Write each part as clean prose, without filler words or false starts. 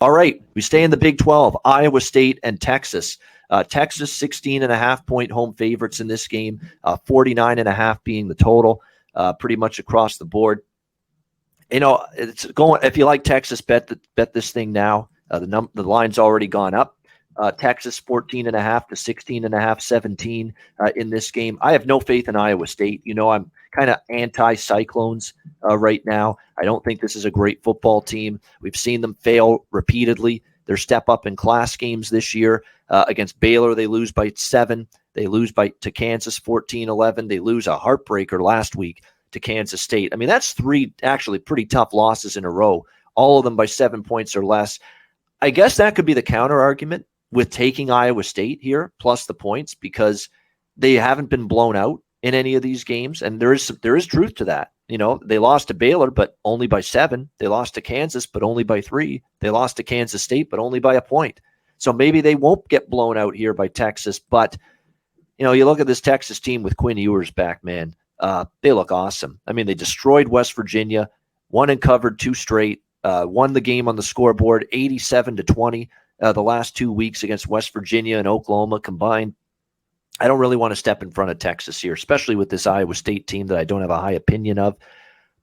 All right, we stay in the Big 12, Iowa State and Texas. Texas, 16.5-point home favorites in this game, 49.5 being the total, pretty much across the board. It's going. If you like Texas, bet this thing now. The line's already gone up. Texas 14.5 to 16.5, 17 in this game. I have no faith in Iowa State. I'm kind of anti-Cyclones right now. I don't think this is a great football team. We've seen them fail repeatedly. Their step up in class games this year against Baylor, they lose by 7. They lose to Kansas 14-11. They lose a heartbreaker last week to Kansas State. I mean, that's 3 actually pretty tough losses in a row, all of them by 7 points or less. I guess that could be the counter argument with taking Iowa State here plus the points, because they haven't been blown out in any of these games, and there is truth to that. They lost to Baylor, but only by 7. They lost to Kansas, but only by 3. They lost to Kansas State, but only by a point. So maybe they won't get blown out here by Texas. But you look at this Texas team with Quinn Ewers back, man. They look awesome. I mean, they destroyed West Virginia, won and covered 2 straight, won the game on the scoreboard 87-20 the last 2 weeks against West Virginia and Oklahoma combined. I don't really want to step in front of Texas here, especially with this Iowa State team that I don't have a high opinion of.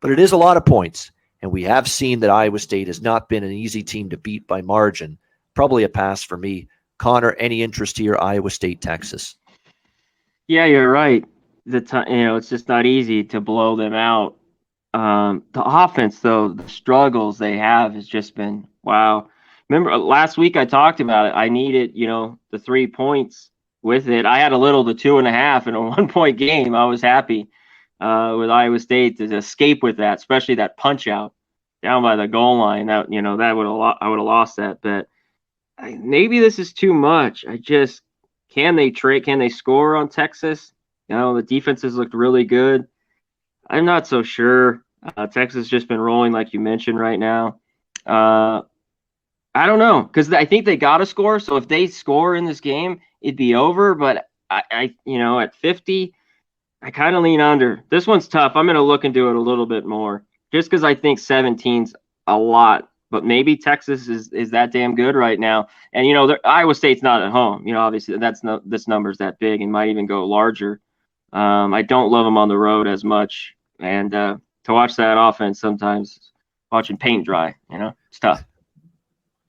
But it is a lot of points, and we have seen that Iowa State has not been an easy team to beat by margin. Probably a pass for me. Conor, any interest here, Iowa State, Texas? Yeah, you're right. It's just not easy to blow them out. The offense, though, the struggles they have has just been wow. Remember last week I talked about it. I needed, the 3 points with it. I had a little, the 2.5 in a 1-point game. I was happy with Iowa State to escape with that, especially that punch out down by the goal line. That I would have lost that. But maybe this is too much. Can they score on Texas? The defenses looked really good. I'm not so sure. Texas just been rolling like you mentioned right now. I don't know, because I think they got to score. So if they score in this game, it'd be over. But I at 50, I kind of lean under. This one's tough. I'm going to look into it a little bit more, just because I think 17's a lot. But maybe Texas is that damn good right now. And Iowa State's not at home. Obviously this number's that big and might even go larger. I don't love them on the road as much, and to watch that offense sometimes, watching paint dry, it's tough.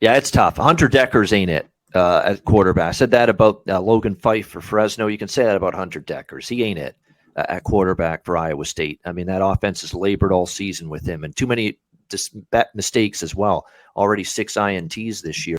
Yeah, it's tough. Hunter Deckers ain't it at quarterback. I said that about Logan Fife for Fresno. You can say that about Hunter Deckers. He ain't it at quarterback for Iowa State. I mean, that offense has labored all season with him, and too many mistakes as well. Already 6 INTs this year.